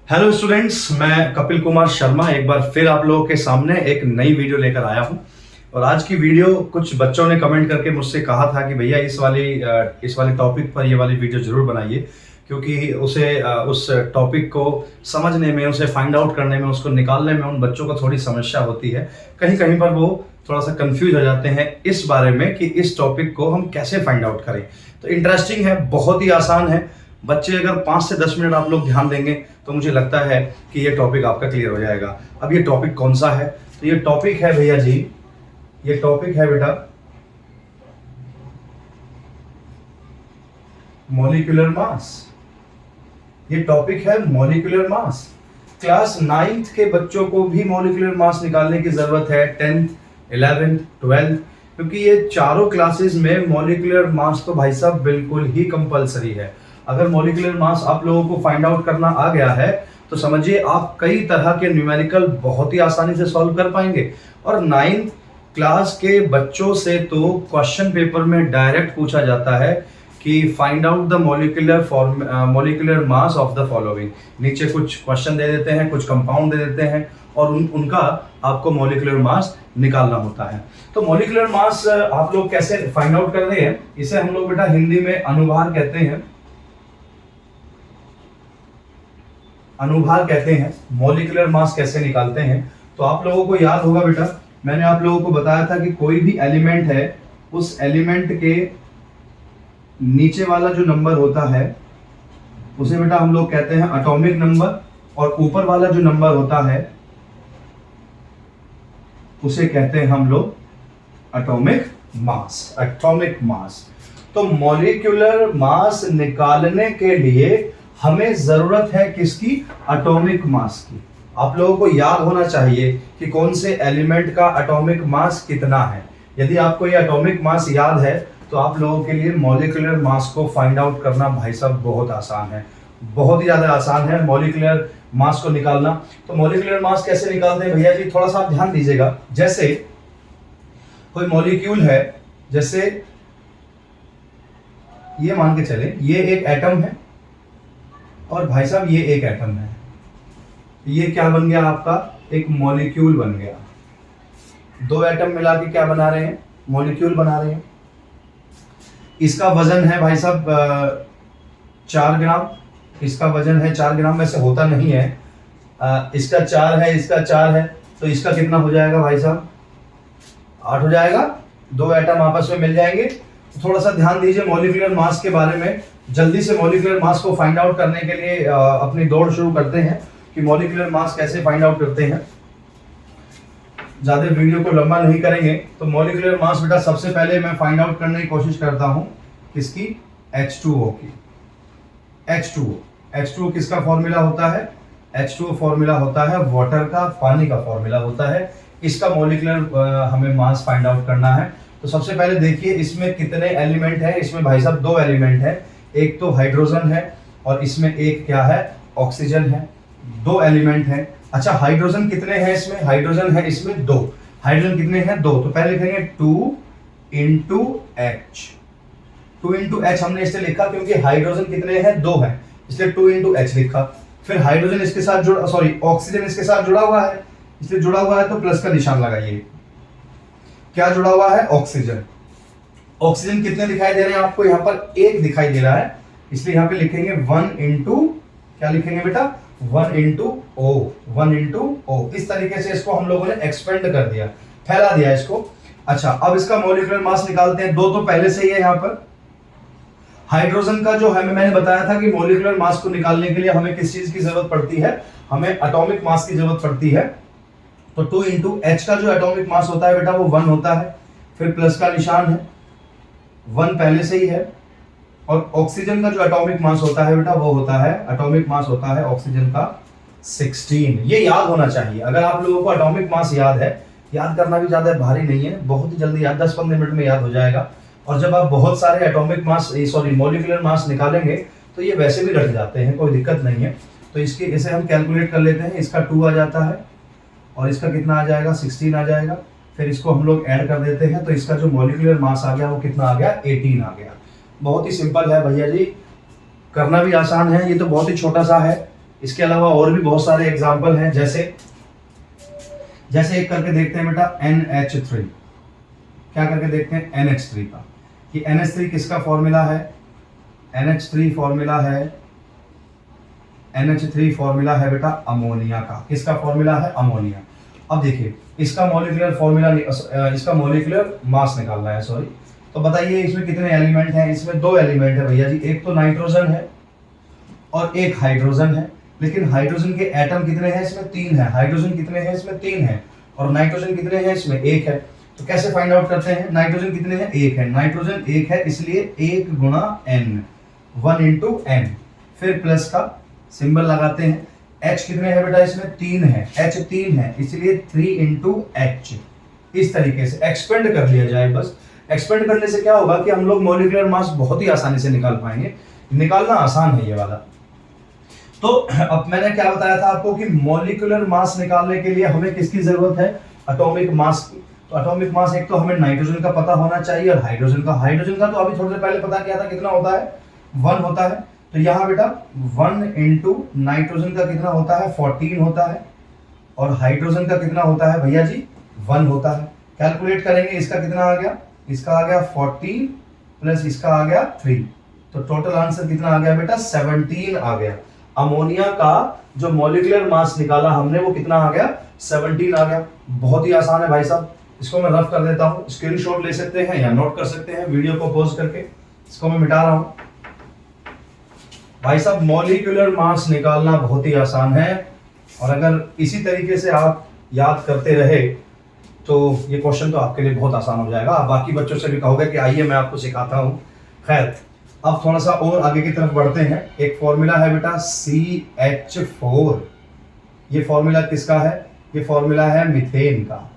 Hello students, मैं कपिल कुमार शर्मा एक बार फिर आप लोगों के सामने एक नई वीडियो लेकर आया हूं। और आज की वीडियो कुछ बच्चों ने कमेंट करके मुझसे कहा था कि भैया इस वाले टॉपिक पर ये वाली वीडियो जरूर बनाइए, क्योंकि उसे उस टॉपिक को समझने में, उसे फाइंड आउट करने में, उसको निकालने में उन बच्चों को थोड़ी समस्या होती है। कहीं कहीं पर वो थोड़ा सा कंफ्यूज हो जाते हैं इस बारे में कि इस टॉपिक को हम कैसे फाइंड आउट करें। तो इंटरेस्टिंग है, बहुत ही आसान है। बच्चे अगर 5 से 10 मिनट आप लोग ध्यान देंगे तो मुझे लगता है कि ये टॉपिक आपका क्लियर हो जाएगा। अब ये टॉपिक कौन सा है? तो ये टॉपिक है भैया जी, ये टॉपिक है बेटा मॉलिक्यूलर मास। ये टॉपिक है मॉलिक्यूलर मास। क्लास 9th के बच्चों को भी मॉलिक्यूलर मास निकालने की जरूरत है, 10th, 11th, 12th, क्योंकि ये चारों क्लासेस में मॉलिक्यूलर मास तो भाई साहब बिल्कुल ही कंपलसरी है। अगर मॉलिक्यूलर मास आप लोगों को फाइंड आउट करना आ गया है तो समझिए आप कई तरह के न्यूमेरिकल बहुत ही आसानी से सॉल्व कर पाएंगे। और 9th क्लास के बच्चों से तो क्वेश्चन पेपर में डायरेक्ट पूछा जाता है कि find out the molecular mass of the following. नीचे कुछ क्वेश्चन दे देते हैं, कुछ कंपाउंड दे देते हैं और उनका आपको मॉलिक्यूलर मास निकालना होता है। तो मॉलिक्यूलर मास आप लोग कैसे फाइंड आउट करते हैं? इसे हम लोग बेटा हिंदी में अनुभार कहते हैं। अनुभार कहते हैं। मॉलिक्यूलर मास कैसे निकालते हैं? तो आप लोगों को याद होगा बेटा, मैंने आप लोगों को बताया था कि कोई भी एलिमेंट है, उस एलिमेंट के नीचे वाला जो नंबर होता है उसे बेटा हम लोग कहते हैं एटॉमिक नंबर, और ऊपर वाला जो नंबर होता है उसे कहते हैं हम लोग एटॉमिक मास। Atomic mass. तो मॉलिक्यूलर मास निकालने के लिए हमें जरूरत है किसकी? एटॉमिक मास की। आप लोगों को याद होना चाहिए कि कौन से एलिमेंट का एटॉमिक मास कितना है। यदि आपको ये एटॉमिक मास याद है तो आप लोगों के लिए मॉलिक्यूलर मास को फाइंड आउट करना भाई साहब बहुत आसान है, बहुत ही ज्यादा आसान है मॉलिक्यूलर मास को निकालना। तो मॉलिक्यूलर मास कैसे निकालते हैं भैया जी? थोड़ा सा आप ध्यान दीजिएगा। जैसे कोई मॉलिक्यूल है, जैसे ये मान के चले ये एक एटम है और भाई साहब ये एक एटम है। ये क्या बन गया? आपका एक मॉलिक्यूल बन गया। दो एटम मिला के क्या बना रहे हैं? मॉलिक्यूल बना रहे हैं। इसका वजन है भाई साहब 4 ग्राम। इसका वजन है 4 ग्राम, वैसे होता नहीं है। इसका 4 है, इसका 4 है, तो इसका कितना हो जाएगा भाई साहब? 8 हो जाएगा। दो एटम आपस में मिल जाएंगे। तो थोड़ा सा ध्यान दीजिए मॉलिक्यूलर मास के बारे में। जल्दी से मॉलिक्यूलर मास को फाइंड आउट करने के लिए अपनी दौड़ शुरू करते हैं कि मॉलिक्यूलर मास कैसे फाइंड आउट करते हैं। ज्यादा वीडियो को लंबा नहीं करेंगे। तो मॉलिक्यूलर मास बेटा सबसे पहले मैं फाइंड आउट करने की कोशिश करता हूं किसकी? H2O की। H2O किसका फॉर्मूला होता है? H2O फॉर्मूला होता है वाटर का, पानी का फॉर्मूला होता है। इसका मॉलिक्यूलर हमें मास फाइंड आउट करना है। तो सबसे पहले देखिए इसमें कितने एलिमेंट है। इसमें भाई साहब 2 एलिमेंट है, एक तो हाइड्रोजन है और इसमें एक क्या है? ऑक्सीजन है। 2 एलिमेंट है। अच्छा, हाइड्रोजन कितने हैं इसमें? हाइड्रोजन है इसमें 2। हाइड्रोजन कितने हैं? 2। तो पहले लिखेंगे 2 into H। 2 into H हमने इसलिए लिखा क्योंकि हाइड्रोजन कितने हैं? 2 हैं, इसलिए 2 into H लिखा। फिर हाइड्रोजन इसके साथ जुड़ा, सॉरी ऑक्सीजन इसके साथ जुड़ा हुआ है, इसलिए जुड़ा हुआ है तो प्लस का निशान लगाइए। क्या जुड़ा हुआ है? ऑक्सीजन। ऑक्सीजन कितने दिखाई दे रहे हैं आपको? यहाँ पर 1 दिखाई दे रहा है, इसलिए यहाँ पे लिखेंगे 1 into, क्या लिखेंगे बेटा? 1 into O। 1 into O। इस तरीके से इसको हम लोगों ने एक्सपेंड कर दिया, फैला दिया इसको। अच्छा, अब इसका मॉलिक्यूलर मास निकालते हैं। 2 तो पहले से ही है यहाँ पर। हाइड्रोजन का जो है मैंने बताया था कि मॉलिक्यूलर मास को निकालने के लिए हमें किस चीज की जरूरत पड़ती है? हमें एटॉमिक मास की जरूरत पड़ती है। तो 2 into H का जो एटॉमिक मास होता है बेटा वो 1 होता है, फिर प्लस का निशान है, 1 पहले से ही है। और ऑक्सीजन का जो एटॉमिक मास होता है बेटा वो होता है, एटॉमिक मास होता है ऑक्सीजन का 16। ये याद होना चाहिए। अगर आप लोगों को एटॉमिक मास याद है, याद करना भी ज्यादा भारी नहीं है, बहुत ही जल्दी याद, 10-15 मिनट में याद हो जाएगा। और जब आप बहुत सारे atomic mass, sorry molecular mass निकालेंगे तो ये वैसे भी रट जाते हैं, कोई दिक्कत नहीं है। तो इसे हम कैलकुलेट कर लेते हैं। इसका 2 आ जाता है और इसका कितना आ जाएगा? 16 आ जाएगा। फिर इसको हम लोग ऐड कर देते हैं तो इसका जो मॉलिक्यूलर मास आ गया वो कितना आ गया? 18 आ गया। बहुत ही सिंपल है भैया जी, करना भी आसान है। ये तो बहुत ही छोटा सा है, इसके अलावा और भी बहुत सारे एग्जाम्पल हैं, जैसे एक करके देखते हैं बेटा NH3। क्या करके देखते हैं NH3 का, कि NH3 किसका फॉर्मूला है, NH3 फॉर्मूला है बेटा अमोनिया का। किसका फॉर्मूला है, अमोनिया। अब देखिए इसका मॉलिक्यूलर फॉर्मूला, इसका मॉलिक्यूलर मास निकालना है, सॉरी। तो बताइए इसमें कितने एलिमेंट हैं, इसमें 2 एलिमेंट है भैया जी, एक तो नाइट्रोजन है और एक हाइड्रोजन है। लेकिन हाइड्रोजन के एटम कितने हैं, इसमें 3 है। हाइड्रोजन कितने हैं, इसमें 3 है। और नाइट्रोजन कितने हैं, इसमें 1 है। तो कैसे फाइंड आउट करते हैं, नाइट्रोजन कितने हैं, 1 है। नाइट्रोजन 1 है, इसलिए 1 गुणा n, 1 इंटू n, फिर प्लस का सिंबल लगाते हैं। H कितने हैं बेटा, इसमें 3 है, H 3 है, इसलिए 3 इंटू H। इस तरीके से एक्सपेंड कर लिया जाए बस। एक्सपेंड करने से क्या होगा कि हम लोग मॉलिक्यूलर मास बहुत ही आसानी से निकाल पाएंगे। निकालना आसान है ये वाला। तो अब मैंने क्या बताया था आपको कि मॉलिक्यूलर मास निकालने के लिए हमें किसकी जरूरत है, एटॉमिक मास की। तो एटॉमिक मास एक तो हमें नाइट्रोजन का पता होना चाहिए और हाइड्रोजन का तो अभी थोड़ी देर पहले पता किया था, कितना होता है, 1 होता है। तो यहाँ बेटा 1 इंटू नाइट्रोजन का कितना होता है, 14 होता है। और हाइड्रोजन का कितना होता है भैया जी, 1 होता है। कैलकुलेट करेंगे, इसका कितना आ गया, इसका आ गया 14 प्लस इसका आ गया 3। तो टोटल आंसर कितना आ गया बेटा, 17 आ गया। अमोनिया का जो मॉलिक्यूलर मास निकाला हमने वो कितना आ गया, 17 आ गया। बहुत ही आसान है भाई साहब। इसको मैं रफ कर देता हूँ, स्क्रीनशॉट ले सकते हैं या नोट कर सकते हैं वीडियो को पॉज करके। इसको मैं मिटा रहा हूं भाई साहब। मॉलिक्यूलर मास निकालना बहुत ही आसान है, और अगर इसी तरीके से आप याद करते रहे तो ये क्वेश्चन तो आपके लिए बहुत आसान हो जाएगा। आप बाकी बच्चों से भी कहोगे कि आइए मैं आपको सिखाता हूँ। खैर अब थोड़ा सा और आगे की तरफ बढ़ते हैं। एक फॉर्मूला है बेटा CH4। ये फॉर्मूला किसका है, ये फॉर्मूला है मीथेन का।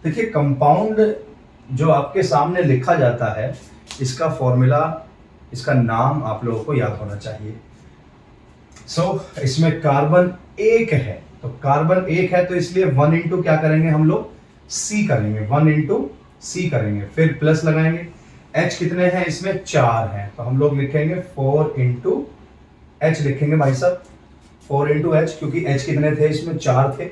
देखिए कंपाउंड जो आपके सामने लिखा जाता है, इसका फॉर्मूला, इसका नाम आप लोगों को याद होना चाहिए। इसमें कार्बन 1 है, तो कार्बन 1 है तो इसलिए 1 इंटू क्या करेंगे हम लोग, C करेंगे, 1 इंटू C करेंगे, फिर प्लस लगाएंगे। H कितने हैं, इसमें 4 हैं, तो हम लोग लिखेंगे 4 इंटू H लिखेंगे भाई साहब, 4 इंटू H, क्योंकि H कितने थे, इसमें 4 थे।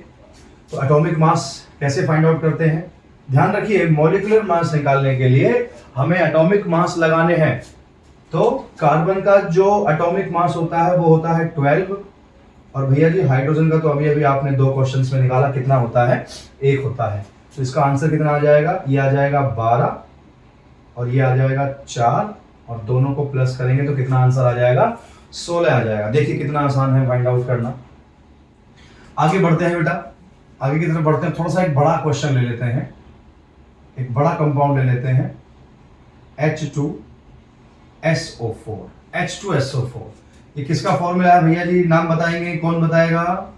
तो एटॉमिक मास कैसे फाइंड आउट करते हैं, ध्यान रखिए मॉलिक्यूलर मास निकालने के लिए हमें एटॉमिक मास लगाने हैं। तो कार्बन का जो एटॉमिक मास होता है वो होता है 12, और भैया जी हाइड्रोजन का तो अभी अभी आपने 2 क्वेश्चंस में निकाला, कितना होता है, 1 होता है। तो इसका आंसर कितना आ जाएगा, ये आ जाएगा 12 और ये आ जाएगा 4, और दोनों को प्लस करेंगे तो कितना आंसर आ जाएगा, 16 आ जाएगा। देखिए कितना आसान है फाइंड आउट करना। आगे बढ़ते हैं बेटा, आगे की तरफ बढ़ते हैं। थोड़ा सा एक बड़ा क्वेश्चन ले लेते हैं, एक बड़ा कंपाउंड ले लेते हैं, H2SO4। H2SO4 ये किसका फॉर्मूला है भैया जी, नाम बताएंगे, कौन बताएगा।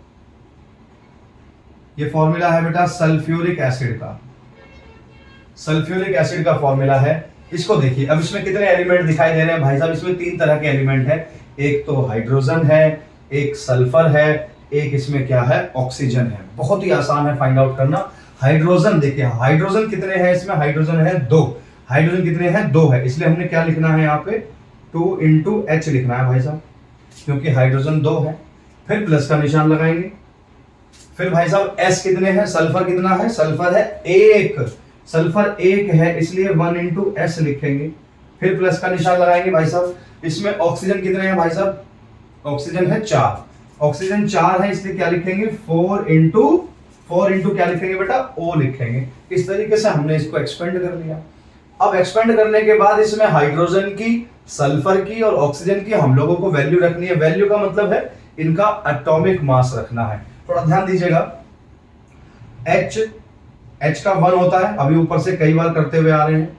ये फॉर्मूला है बेटा सल्फ्यूरिक एसिड का। सल्फ्यूरिक एसिड का फॉर्मूला है। इसको देखिए, अब इसमें कितने एलिमेंट दिखाई दे रहे हैं भाई साहब, इसमें 3 तरह के एलिमेंट है। एक तो हाइड्रोजन है, एक सल्फर है, एक इसमें क्या है, ऑक्सीजन है। बहुत ही आसान है फाइंड आउट करना। हाइड्रोजन देखिए, हाइड्रोजन कितने हैं इसमें, हाइड्रोजन है 2। हाइड्रोजन कितने हैं, 2 है, इसलिए हमने क्या लिखना है यहाँ पे, 2 इंटू H लिखना है भाई साहब, क्योंकि हाइड्रोजन 2 है। फिर प्लस का निशान लगाएंगे। फिर भाई साहब S कितने हैं, सल्फर कितना है, सल्फर है 1, सल्फर 1 है, इसलिए 1 इंटू S लिखेंगे। फिर प्लस का निशान लगाएंगे भाई साहब। इसमें ऑक्सीजन कितने हैं भाई साहब, ऑक्सीजन है 4, ऑक्सीजन 4 है, इसलिए क्या लिखेंगे, 4 इंटू क्या लिखेंगे बेटा, O लिखेंगे। इस तरीके से हमने इसको एक्सपेंड कर लिया। अब एक्सपेंड करने के बाद इसमें हाइड्रोजन की, सल्फर की और ऑक्सीजन की हम लोगों को वैल्यू रखनी है। वैल्यू का मतलब है इनका एटॉमिक मास रखना है। थोड़ा ध्यान दीजिएगा, H का 1 होता है, अभी ऊपर से कई बार करते हुए आ रहे हैं।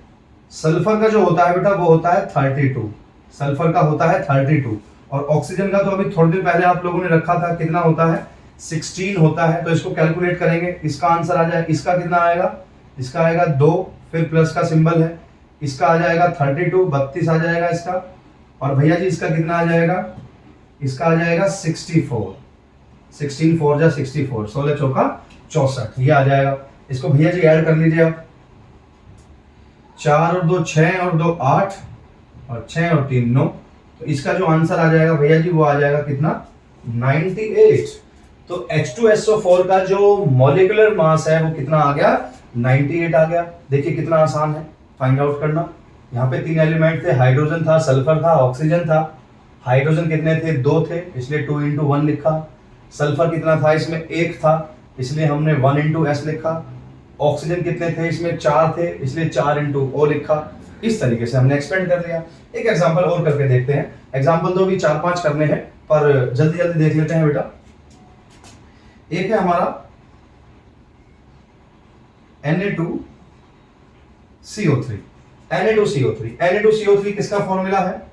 सल्फर का जो होता है बेटा वो होता है 32, सल्फर का होता है 32, और ऑक्सीजन का तो अभी थोड़ी देर पहले आप लोगों ने रखा था, कितना होता है, 16 होता है। तो इसको कैलकुलेट करेंगे, इसका आंसर आ जाएगा, इसका कितना आएगा, इसका आएगा 2, फिर प्लस का सिंबल है, इसका आ जाएगा 32, 32 आ जाएगा इसका। और भैया जी इसका कितना आ जाएगा, इसका आ जाएगा 64, 16 4 जा 64, 16 चौका 64, ये आ जाएगा। इसको भैया जी ऐड कर लीजिए आप, 4 और 2 6 और 2 8 और 6 और 3 9, तो इसका जो आंसर आ जाएगा भैया जी वो आ जाएगा कितना, 98। तो H2SO4 का जो मॉलिक्यूलर मास है वो कितना आ गया, 98 आ गया। देखिए कितना आसान है फाइंड आउट करना। यहाँ पे 3 एलिमेंट थे, हाइड्रोजन था, सल्फर था, ऑक्सीजन था। हाइड्रोजन कितने थे, 2 थे, इसलिए 2 इंटू 1 लिखा। सल्फर कितना था, इसमें 1 था, इसलिए हमने 1 इंटू एस लिखा। ऑक्सीजन कितने थे, इसमें 4 थे, इसलिए 4 इंटू ओ लिखा। इस तरीके से हमने एक्सपेंड कर लिया। एक एग्जांपल और करके देखते हैं। एग्जांपल तो भी 4-5 करने हैं, पर जल्दी जल्दी देख लेते हैं बेटा। एक है हमारा Na2CO3। Na2CO3 किसका फॉर्मूला है,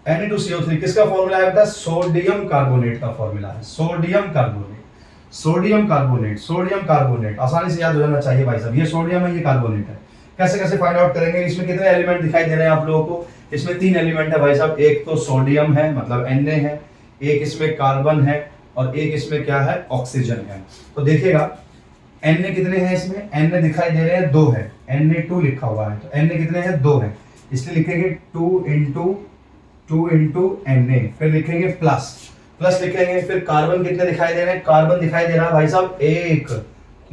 Na2CO3 किसका फॉर्मूला है बेटा, सोडियम कार्बोनेट का फॉर्मूला है। सोडियम कार्बोनेट आसानी से याद हो जाना चाहिए भाई साहब। ये सोडियम है, ये कार्बोनेट है। कैसे कैसे फाइंड आउट करेंगे, इसमें कितने एलिमेंट दिखाई दे रहे हैं आप लोगों को, इसमें 3 एलिमेंट है भाई साहब। एक तो सोडियम है मतलब Na है, एक इसमें कार्बन है, और एक इसमें क्या है, ऑक्सीजन है। तो देखिएगा Na कितने हैं, इसमें Na दिखाई दे रहे हैं 2 है, Na2 लिखा हुआ है, तो Na कितने हैं, 2 है, इसलिए लिखेंगे 2 इंटू Na, फिर लिखेंगे प्लस लिखेंगे। फिर कार्बन कितने दिखाई दे रहे हैं, कार्बन दिखाई दे रहा है भाई साहब 1,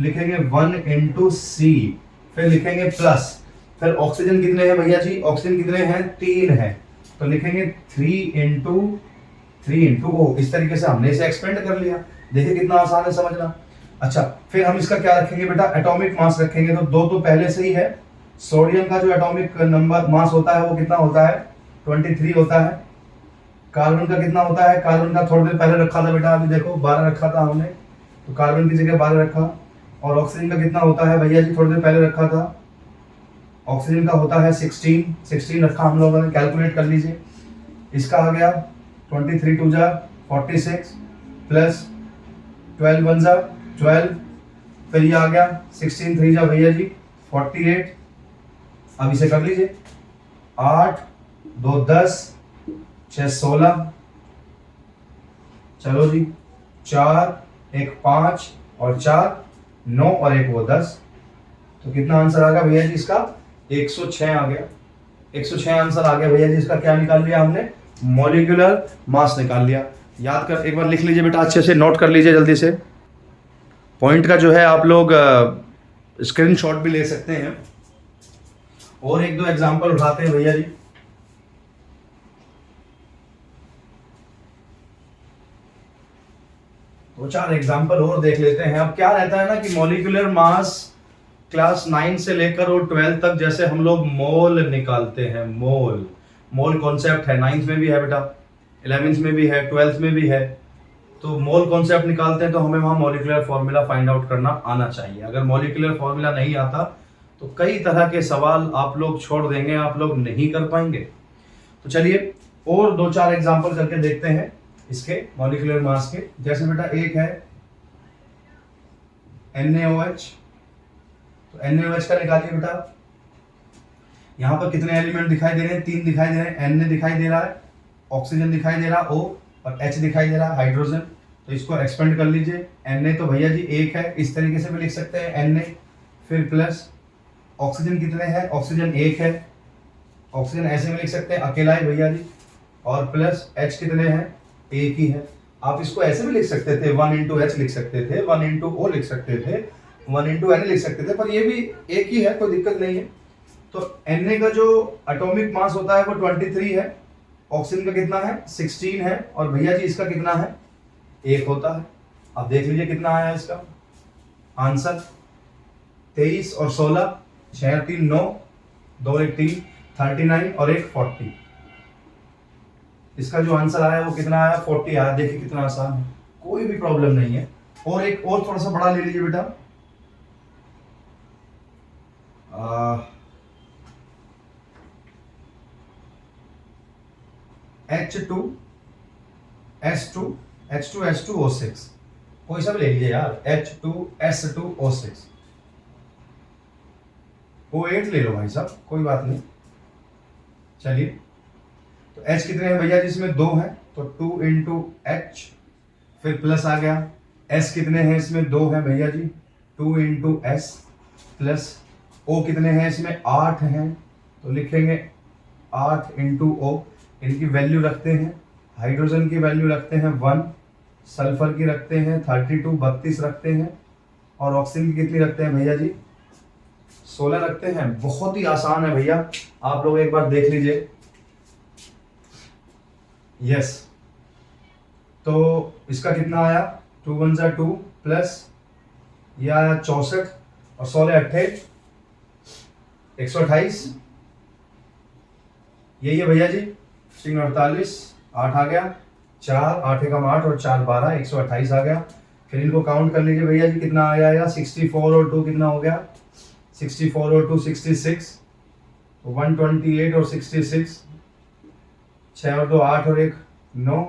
लिखेंगे 1 इंटू सी, फिर लिखेंगे प्लस। फिर ऑक्सीजन कितने हैं भैया जी, ऑक्सीजन कितने हैं, 3 है, तो लिखेंगे 3 इंटू ओ। इस तरीके से हमने इसे एक्सपेंड कर लिया। देखिए कितना आसान है समझना। अच्छा, फिर हम इसका क्या रखेंगे बेटा, एटॉमिक मास रखेंगे। तो 2 तो पहले से ही है। सोडियम का जो एटॉमिक नंबर मास होता है वो कितना होता है, 23 होता है। कार्बन का कितना होता है, कार्बन का थोड़ी देर पहले रखा था बेटा, अभी देखो 12 रखा था हमने, तो कार्बन की जगह 12 रखा। और ऑक्सीजन का कितना होता है भैया जी, थोड़ी देर पहले रखा था, ऑक्सीजन का होता है 16 रखा हम लोगों ने, कैलकुलेट कर लीजिए। इसका आ गया 23 2 जा 46 प्लस 12 1 जा 12, फिर ये आ गया 16 3 जा भैया जी 48। अब इसे कर लीजिए, 8 2 10 6 16, चलो जी 4 1 5 और 4 9 और 1 वो 10। तो कितना आंसर आ गया भैया जी इसका, 106 आ गया। 106 आंसर आ गया भैया जी इसका। क्या निकाल लिया हमने, मॉलिक्यूलर मास निकाल लिया। याद कर, एक बार लिख लीजिए बेटा, अच्छे से नोट कर लीजिए जल्दी से। पॉइंट का जो है आप लोग स्क्रीनशॉट भी ले सकते हैं। और 1-2 एग्जांपल उठाते हैं भैया जी। दो चार एग्जांपल और देख लेते हैं। अब क्या रहता है ना कि मॉलिक्यूलर मास क्लास 9 से लेकर और 12 तक जैसे हम लोग मोल निकालते हैं, मोल कॉन्सेप्ट है, 9th में भी है बेटा, 11th में भी है, 12th में भी है। तो मोल कॉन्सेप्ट निकालते हैं तो हमें वहां मॉलिक्यूलर फॉर्मूला फाइंड आउट करना आना चाहिए। अगर मॉलिक्यूलर फॉर्मूला नहीं आता तो कई तरह के सवाल आप लोग छोड़ देंगे, आप लोग नहीं कर पाएंगे। तो चलिए और 2-4 एग्जांपल करके देखते हैं इसके मॉलिक्यूलर मास के। जैसे बेटा एक है NaOH, तो NaOH का निकालिए बेटा। यहाँ पर कितने एलिमेंट दिखाई दे रहे हैं, 3 दिखाई दे रहे हैं। Na दिखाई दे रहा है, ऑक्सीजन दिखाई दे रहा है O, और H दिखाई दे रहा है हाइड्रोजन। तो इसको एक्सपेंड कर लीजिए। Na तो भैया जी 1 है, इस तरीके से भी लिख सकते हैं Na, फिर प्लस ऑक्सीजन कितने हैं, ऑक्सीजन 1 है, ऑक्सीजन ऐसे में लिख सकते हैं अकेला ही भैया जी, और प्लस H कितने हैं, 1 ही है। आप इसको ऐसे भी लिख सकते थे, 1 इंटू H लिख सकते थे, 1 इंटू O लिख सकते थे, 1 इंटू Na लिख सकते थे, पर ये भी 1 ही है, कोई दिक्कत नहीं है। तो Na का जो एटॉमिक मास होता है वो 23 है, ऑक्सीजन का कितना है, 16 है, और भैया जी इसका कितना है, 1 होता है। अब देख लीजिए कितना आया इसका आंसर, 23 और 16, 6 और 3 9, 2 1 3, 39 और 1 40। इसका जो आंसर आया वो कितना आया, 40 आया। देखिए कितना आसान है, कोई भी प्रॉब्लम नहीं है। और एक और थोड़ा सा बड़ा ले लीजिए बेटा, H2S2O6, कोई सा भी ले लीजिए यार, H2S2O6, O8 ले लो भाई साहब, कोई बात नहीं। चलिए, तो H कितने हैं भैया जी, इसमें 2 है, तो 2 इंटू H, फिर प्लस आ गया, एस कितने हैं इसमें, 2 है भैया जी, 2 इंटू एस, प्लस ओ कितने हैं इसमें, 8 हैं, तो लिखेंगे 8 इंटू ओ। इनकी वैल्यू रखते हैं, हाइड्रोजन की वैल्यू रखते हैं 1, सल्फर की रखते हैं 32 रखते हैं, और ऑक्सीजन की कितनी रखते हैं भैया जी, 16 रखते हैं। बहुत ही आसान है भैया, आप लोग एक बार देख लीजिए। यस, तो इसका कितना आया, 2 1 जा 2, प्लस ये आया 64, और 16 8 128, यही है भैया जी, 48, 8 आ गया, 4 8 एकम 8 और 4 12, 128 आ गया। फिर इनको काउंट कर लीजिए भैया जी, कितना आया, 64 और 2 कितना हो गया, 64 और 2 66, 128 और 66, 6 और 2 8 और 1 9,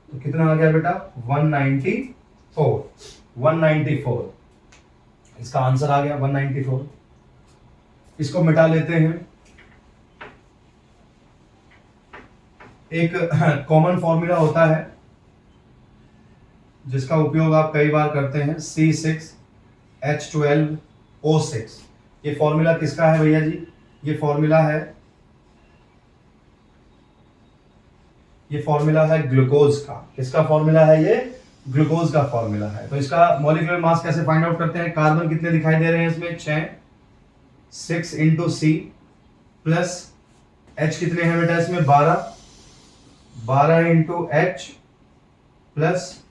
तो कितना आ गया बेटा, 194। इसका आंसर आ गया 194। इसको मिटा लेते हैं। एक कॉमन फॉर्मूला होता है जिसका उपयोग आप कई बार करते हैं, C6H12O6। ये फॉर्मूला किसका है भैया जी, ये फॉर्मूला है ग्लूकोज का। किसका फॉर्मूला है ये, ग्लूकोज का फॉर्मूला है। तो इसका मॉलिक्यूलर मास कैसे फाइंड आउट करते हैं, कार्बन कितने दिखाई दे रहे हैं इसमें, 6 इंटू सी, प्लस H कितने हैं बेटा इसमें, 12 इंटू एच, प्लस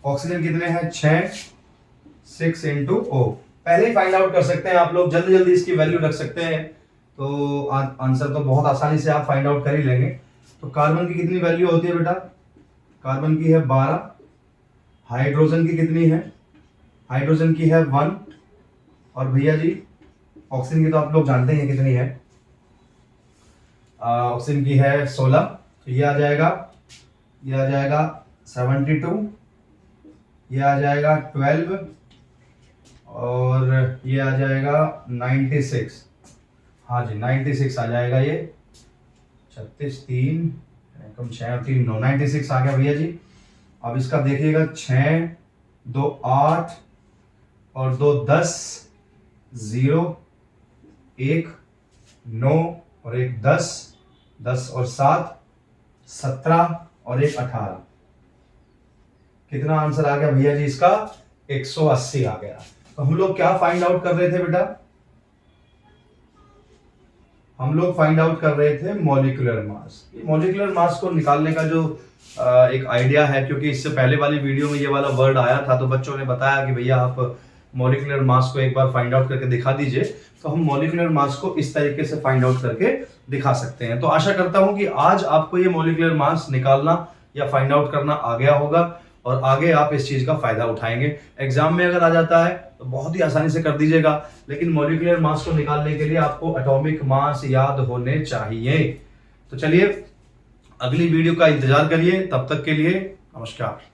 ऑक्सीजन कितने हैं, 6 इंटू ओ। पहले ही फाइंड आउट कर सकते हैं आप लोग, जल्दी जल्दी इसकी वैल्यू रख सकते हैं, तो आंसर तो बहुत आसानी से आप फाइंड आउट कर ही लेंगे। तो कार्बन की कितनी वैल्यू होती है बेटा, कार्बन की है 12, हाइड्रोजन की कितनी है, हाइड्रोजन की है 1, और भैया जी ऑक्सीजन की तो आप लोग जानते हैं कितनी है, ऑक्सीजन की है 16, तो ये आ जाएगा 72, ये आ जाएगा 12, और ये आ जाएगा 96। हाँ जी 96 आ जाएगा, ये 36 3 कम 6 और 3 9, 96 आ गया भैया जी। अब इसका देखिएगा, 6 2 8 और 2 10, 0 1 9 और 1 10, 10 और 7 17 और 1 18। कितना आंसर आ गया भैया जी इसका, 180 आ गया। तो हम लोग क्या फाइंड आउट कर रहे थे बेटा, हम लोग फाइंड आउट कर रहे थे मॉलिक्यूलर मास। मॉलिक्यूलर मास को निकालने का जो एक आइडिया है, क्योंकि इससे पहले वाली वीडियो में ये वाला वर्ड आया था, तो बच्चों ने बताया कि भैया आप मॉलिक्यूलर मास को एक बार फाइंड आउट करके दिखा दीजिए। तो हम मॉलिक्यूलर मास को इस तरीके से फाइंड आउट करके दिखा सकते हैं। तो आशा करता हूं कि आज आपको ये मॉलिक्यूलर मास निकालना या फाइंड आउट करना आ गया होगा, और आगे आप इस चीज का फायदा उठाएंगे। एग्जाम में अगर आ जाता है तो बहुत ही आसानी से कर दीजिएगा, लेकिन मॉलिक्यूलर मास को निकालने के लिए आपको एटॉमिक मास याद होने चाहिए। तो चलिए अगली वीडियो का इंतजार करिए, तब तक के लिए नमस्कार।